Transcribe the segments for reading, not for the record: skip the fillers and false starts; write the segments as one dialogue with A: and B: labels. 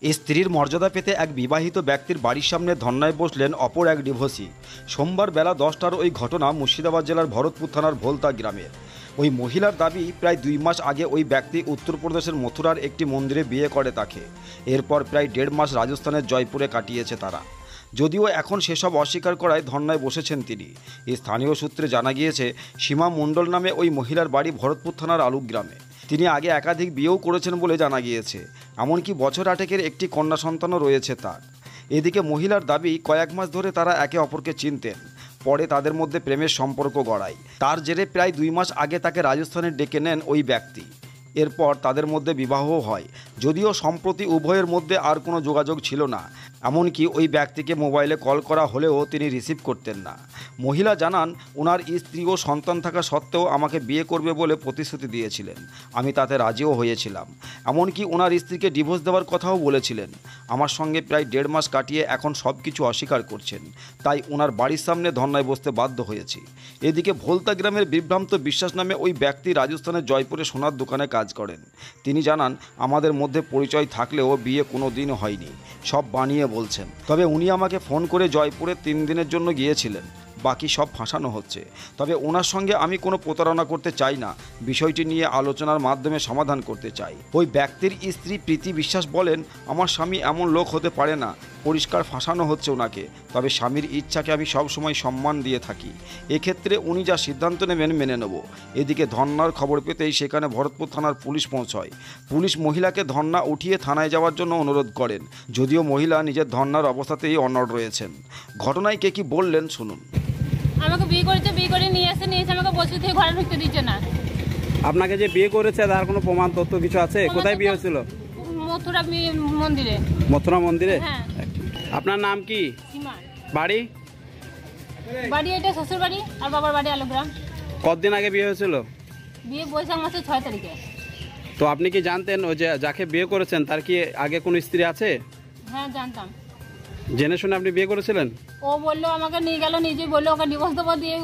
A: স্ত্রীর মর্যাদা পেতে এক বিবাহিত ব্যক্তির বাড়ির সামনে ধর্নায় বসলেন অপর এক ডিভোর্সি। সোমবার বেলা 10টার ওই ঘটনা মুর্শিদাবাদ জেলার ভরতপুর থানার ভোলতা গ্রামের। ওই মহিলার দাবি, প্রায় 2 মাস আগে ওই ব্যক্তি উত্তরপ্রদেশের মথুরার একটি মন্দিরে বিয়ে করে তাকে। এরপর প্রায় 1.5 মাস রাজস্থানের জয়পুরে কাটিয়েছে তারা। যদিও এখন সেসব অস্বীকার করায় ধর্নায় বসেছেন তিনি। স্থানীয় সূত্রে জানা গিয়েছে, সীমা মণ্ডল নামে ওই মহিলার বাড়ি ভরতপুর থানার আলুক গ্রামে। তিনি আগে একাধিক বিয়েও করেছেন বলে জানা গিয়েছে। এমনকি বছর 8 একটি কন্যা সন্তানও রয়েছে তার। এদিকে মহিলার দাবি, কয়েক মাস ধরে তারা একে অপরকে চিনতেন। পরে তাদের মধ্যে প্রেমের সম্পর্ক গড়ায়। তার জেরে প্রায় 2 মাস আগে তাকে রাজস্থানে ডেকে নেন ওই ব্যক্তি। এরপর তাদের মধ্যে বিবাহও হয়। যদিও সম্প্রতি উভয়ের মধ্যে আর কোনো যোগাযোগ ছিল না। এমনকি ওই ব্যক্তিকে মোবাইলে কল করা হলেও তিনি রিসিভ করতেন না। মহিলা জানান, ওনার স্ত্রী ও সন্তান থাকা সত্ত্বেও আমাকে বিয়ে করবে বলে প্রতিশ্রুতি দিয়েছিলেন। আমি তাতে রাজিও হয়েছিলাম। এমনকি ওনার স্ত্রীকে ডিভোর্স দেওয়ার কথাও বলেছিলেন। আমার সঙ্গে প্রায় 1.5 মাস কাটিয়ে এখন সব কিছু অস্বীকার করছেন। তাই ওনার বাড়ির সামনে ধর্নায় বসতে বাধ্য হয়েছি। এদিকে ভোলতা গ্রামের বিভ্রান্ত বিশ্বাস নামে ওই ব্যক্তি রাজস্থানের জয়পুরে সোনার দোকানে কাজ করেন। তিনি জানান, আমাদের মধ্যে পরিচয় থাকলেও বিয়ে কোনো দিনও হয়নি, সব বানিয়ে বলছেন। তবে উনি আমাকে ফোন করে জয়পুরে 3 দিনের জন্য গিয়েছিলেন। বাকি সব ফাঁসানো হচ্ছে। তবে ওনার সঙ্গে আমি কোনো প্রতারণা করতে চাই না, বিষয়টি নিয়ে আলোচনার মাধ্যমে সমাধান করতে চাই। ওই ব্যক্তির স্ত্রী প্রীতি বিশ্বাস বলেন, আমার স্বামী এমন লোক হতে পারে না, পরিষ্কার ফাঁসানো হচ্ছে ওনাকে। তবে স্বামীর ইচ্ছাকে আমি সবসময় সম্মান দিয়ে থাকি। এক্ষেত্রে উনি যা সিদ্ধান্ত নেবেন মেনে নেব। এদিকে ধর্নার খবর পেতেই সেখানে ভরতপুর থানার পুলিশ পৌঁছয়। পুলিশ মহিলাকে ধর্না উঠিয়ে থানায় যাওয়ার জন্য অনুরোধ করেন। যদিও মহিলা নিজের ধর্নার অবস্থাতেই অনড় রয়েছেন। ঘটনায় কে কি বললেন শুনুন।
B: আমাকে বিয়ে করেছে, বিয়ে করে নিয়ে আমাকে বসে থেকে ঘরে ঢুকতে দিচ্ছে না।
C: আপনাকে যে বিয়ে করেছে তার কোনো প্রমাণ তথ্য কিছু আছে? কোথায় বিয়ে হয়েছিল?
B: মথুরা মন্দিরে।
C: মথুরা মন্দিরে?
B: হ্যাঁ।
C: আপনার নাম কি?
B: সীমা।
C: বাড়ি?
B: বাড়ি এটা শ্বশুর বাড়ি, আর বাবার বাড়ি আলুগ্রাম।
C: কতদিন আগে বিয়ে হয়েছিল?
B: বিয়ে বৈশাখ মাসের 6 তারিখে।
C: তো আপনি কি জানতেন ওই যে যাকে বিয়ে করেছেন তার কি আগে কোনো স্ত্রী আছে?
B: হ্যাঁ, জানতাম।
C: জেনে শুনে আপনি বিয়ে করেছিলেন?
B: ও বললো, আমাকে নিয়ে গেল, নিজেই বললো ওকে ডিভোর্স দেবো, দিয়ে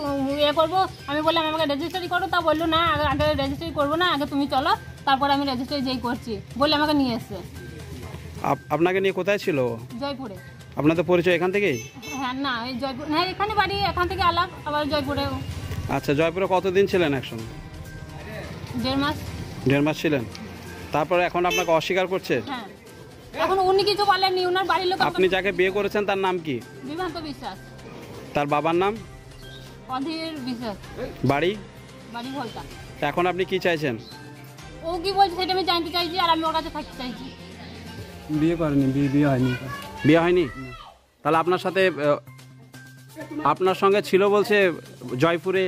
B: ইয়ে করবো। আমি বললাম আমাকে রেজিস্ট্রি করো। তা বললো না, আগে রেজিস্ট্রি করবো না, আগে তুমি চলো, তারপর আমি রেজিস্ট্রি যেই করছি বলে আমাকে নিয়ে এসছে।
C: আপনাকে নিয়ে কোথায় ছিল?
B: জয়পুরে।
C: আপনাদের পরিচয় এখান থেকেই?
B: হ্যাঁ, না এই জয়পুর, হ্যাঁ এখানে বাড়ি, এখান থেকে আলাপ, আবার জয়পুরে।
C: আচ্ছা, জয়পুরে কতদিন ছিলেন একসঙ্গে?
B: 1.5 মাস।
C: 1.5 মাস ছিলেন। তারপরে এখন আপনাকে অস্বীকার করছে?
B: হ্যাঁ, এখন উনি কিছু বলেননি, ওনার বাড়ির লোক।
C: আপনি যাকে বিয়ে করেছেন তার নাম কি?
B: বিভ্রান্ত বিশ্বাস।
C: তার বাবার নাম?
B: অধীর বিশ্বাস।
C: বাড়ি?
B: বাড়ি ভোলতা।
C: এখন আপনি কি চাইছেন?
B: ও কি বলছে সেটা আমি জানতে চাইছি, আর আমি ওর কাছে থাকতে চাইছি।
D: বিয়ে করেনি, বিয়ে হয়নি।
C: বিয়ে হয়নি? তাহলে আপনার সাথে আপনার সঙ্গে ছিল বলছে জয়পুরে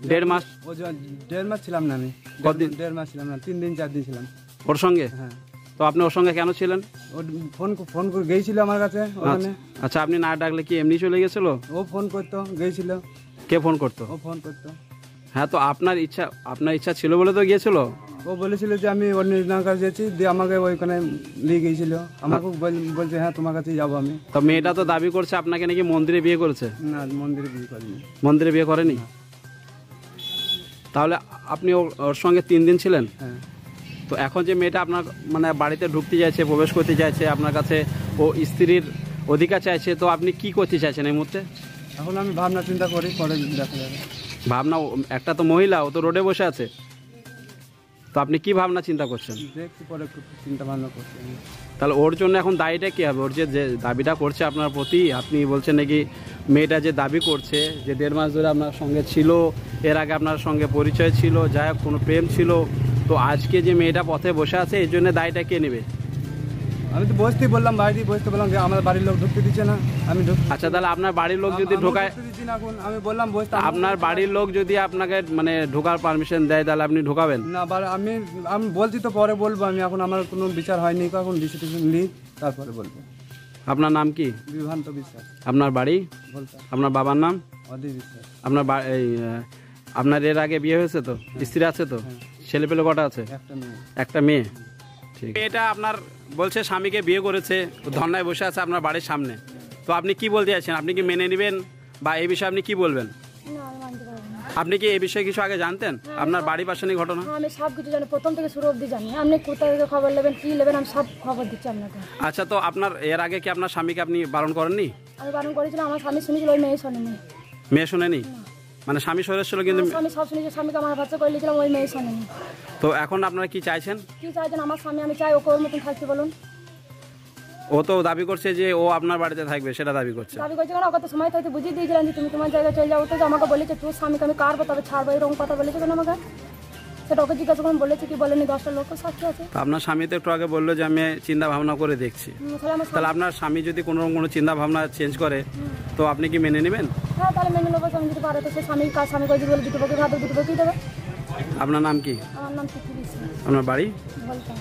C: 1.5 মাস।
D: ও 1.5 মাস ছিলাম না আমি।
C: কতদিন?
D: 1.5 মাস ছিলাম না, 3 দিন 4 দিন ছিলাম
C: ওর সঙ্গে।
D: হ্যাঁ।
C: তো আপনি ওর সঙ্গে কেন ছিলেন?
D: ও ফোন করে গেছিল আমার কাছে ওখানে।
C: আচ্ছা, আপনি না ডাকলে কি এমনি চলে গেছিল?
D: ও ফোন করতো, গেছিল।
C: কে ফোন করতো?
D: ও ফোন করতো।
C: হ্যাঁ, তো আপনার ইচ্ছা ছিল বলে তো গিয়েছিল।
D: ও বলেছিল যে আমি অন্যজনের কাছে যাচ্ছি, দিয়ে আমাকে ওইখানে নিয়ে গিয়েছিল। আমাকে বলছে হ্যাঁ তোমার কাছেই যাবো আমি।
C: তো মেয়েটা তো দাবি করছে আপনাকে নাকি মন্দিরে বিয়ে করেছে।
D: না, মন্দিরে বিয়ে করিনি।
C: মন্দিরে বিয়ে করেনি? তাহলে আপনি ওর সঙ্গে 3 দিন ছিলেন?
D: হ্যাঁ।
C: তো এখন যে মেয়েটা আপনার মানে বাড়িতে ঢুকতে চাইছে, প্রবেশ করতে চাইছে, আপনার কাছে ও স্ত্রীর অধিকার চাইছে, তো আপনি কি করতে চাইছেন এই মুহূর্তে?
D: এখন আমি ভাবনা চিন্তা করি, পরে দেখা যাবে।
C: ভাবনা? একটা তো মহিলা, ও তো রোডে বসে আছে। তো আপনি কি ভাবনা চিন্তা করছেন?
D: দেখছি, পরে চিন্তা ভাবনা করছি।
C: তাহলে ওর জন্য এখন দায়ীটা কি হবে? ওর যে দাবিটা করছে আপনার প্রতি, আপনি বলছেন নাকি মেয়েটা যে দাবি করছে যে 1.5 মাস ধরে আপনার সঙ্গে ছিল, এর আগে আপনার সঙ্গে পরিচয় ছিল, যাই হোক কোনো প্রেম ছিল, তো আজকে যে মেয়েটা পথে বসে আছে এই জন্য দায়ীটা কে নেবে?
D: আমি তো বসতেই বললাম, বাইরে বসতে বললাম, আমাদের বাড়ির লোক ঢুকতে দিচ্ছে না। আমি
C: আচ্ছা, তাহলে আপনার বাড়ির লোক যদি ঢোকায়,
D: আমি বললাম বসতে,
C: আপনার বাড়ির লোক যদি আপনাকে মানে ঢোকার পারমিশন দেয় তাহলে আপনি ঢোকাবেন
D: না? আমি বলছি তো পরে বলবো। আমি এখন আমার কোনো বিচার হয়নি, এখন ডিসিশন নিই, তারপরে বলবো।
C: আপনার নাম কি?
D: বিভ্রান্ত বিশ্বাস।
C: আপনার বাড়ি?
D: ভোলতা।
C: আপনার বাবার নাম?
D: অধীর বিশ্বাস।
C: আপনার এর আগে বিয়ে হয়েছে তো? স্ত্রী আছে তো? ছেলে পেলে কটা আছে? একটা মেয়ে। ঠিক। এটা আপনার বলছে স্বামীকে বিয়ে করেছে, ধর্নায় বসে আছে আপনার বাড়ির সামনে। তো আপনি কি বলতে চাইছেন? আপনি কি মেনে নেবেন বা এই বিষয়ে আপনি কি বলবেন? আপনি কি এই বিষয়ে কিছু আগে জানতেন? আপনার বাড়ি পাশে নিয়ে ঘটনা?
E: হ্যাঁ, আমি সব কিছু জানি, প্রথম থেকে শুরু অবধি জানি। আপনি কোথা থেকে খবর নেবেন, কি নেবেন, আমি সব খবর দিচ্ছি আপনাকে।
C: আচ্ছা, তো আপনার এর আগে কি আপনার স্বামীকে আপনি বারণ করেননি?
E: আমি বারণ করেছিলাম, আমার স্বামী শুনেছিল, ওই মেয়ে শোনেনি।
C: মেয়ে শুনেনি? মানে স্বামী সরে ছিল কিন্তু
E: আমার স্বামী সব শুনেছে, স্বামীকে আমার বাচ্চা করে নিয়েছিলাম, ওই মেয়ে শোনেনি।
C: তো এখন আপনারা কি চাইছেন?
E: কি চাইছেন? আমার স্বামী, আমি চাই ওকে ওর মতন থাকতে বলুন।
C: ও তো দাবি করছে যে ও আপনার বাড়িতে থাকবে, সেটা দাবি করছে।
E: দাবি করছে কেন? ওকে তো সময় থাকতে বুঝিয়ে দিয়েছিলাম যে তুমি তোমার জায়গায় চলে যাও। তো আমাকে বলেছে তোর স্বামীকে আমি কাটবো, তবে ছাড়বো, এরকম কথা বলেছে কেন আমাকে? সেটা ওকে জিজ্ঞাসা করুন, বলেছে কি বলেনি, 10টা লোক সাক্ষী আছে।
C: তো আপনার স্বামী তো একটু আগে বললো যে আমি চিন্তা ভাবনা করে দেখছি।
E: তাহলে আমার
C: তাহলে আপনার স্বামী যদি কোনো চিন্তা ভাবনা চেঞ্জ করে তো আপনি কি মেনে নেবেন?
E: হ্যাঁ, তাহলে মেনে নেবো। স্বামী যদি পারে তো সে স্বামীর কাজ স্বামী করে যদি বলে দুটো বকে ভাত দুটো বকেই দেবে।
C: আপনার নাম কি?
E: আমার নাম পৃথিবী সিং,
C: আপনার বাড়ি?
E: বলতাম।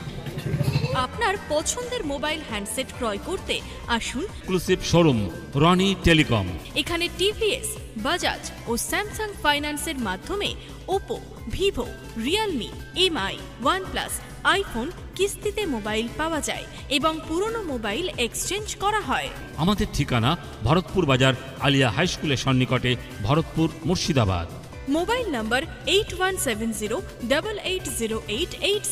F: আপনার পছন্দের মোবাইল হ্যান্ডসেট ক্রয় করতে আসুন
G: এক্সক্লুসিভ শোরুম রনি টেলিকম।
F: এখানে টিভিএস, বাজাজ ও স্যামসাং ফাইন্যান্সের মাধ্যমে Oppo, Vivo, Realme, MI, OnePlus, iPhone কিস্তিতে মোবাইল পাওয়া যায় এবং পুরনো মোবাইল এক্সচেঞ্জ করা হয়।
G: আমাদের ঠিকানা ভরতপুর বাজার আলিয়া হাই স্কুলের সন্নিকটে, ভরতপুর, মুর্শিদাবাদ।
F: মোবাইল নম্বর 8170880888।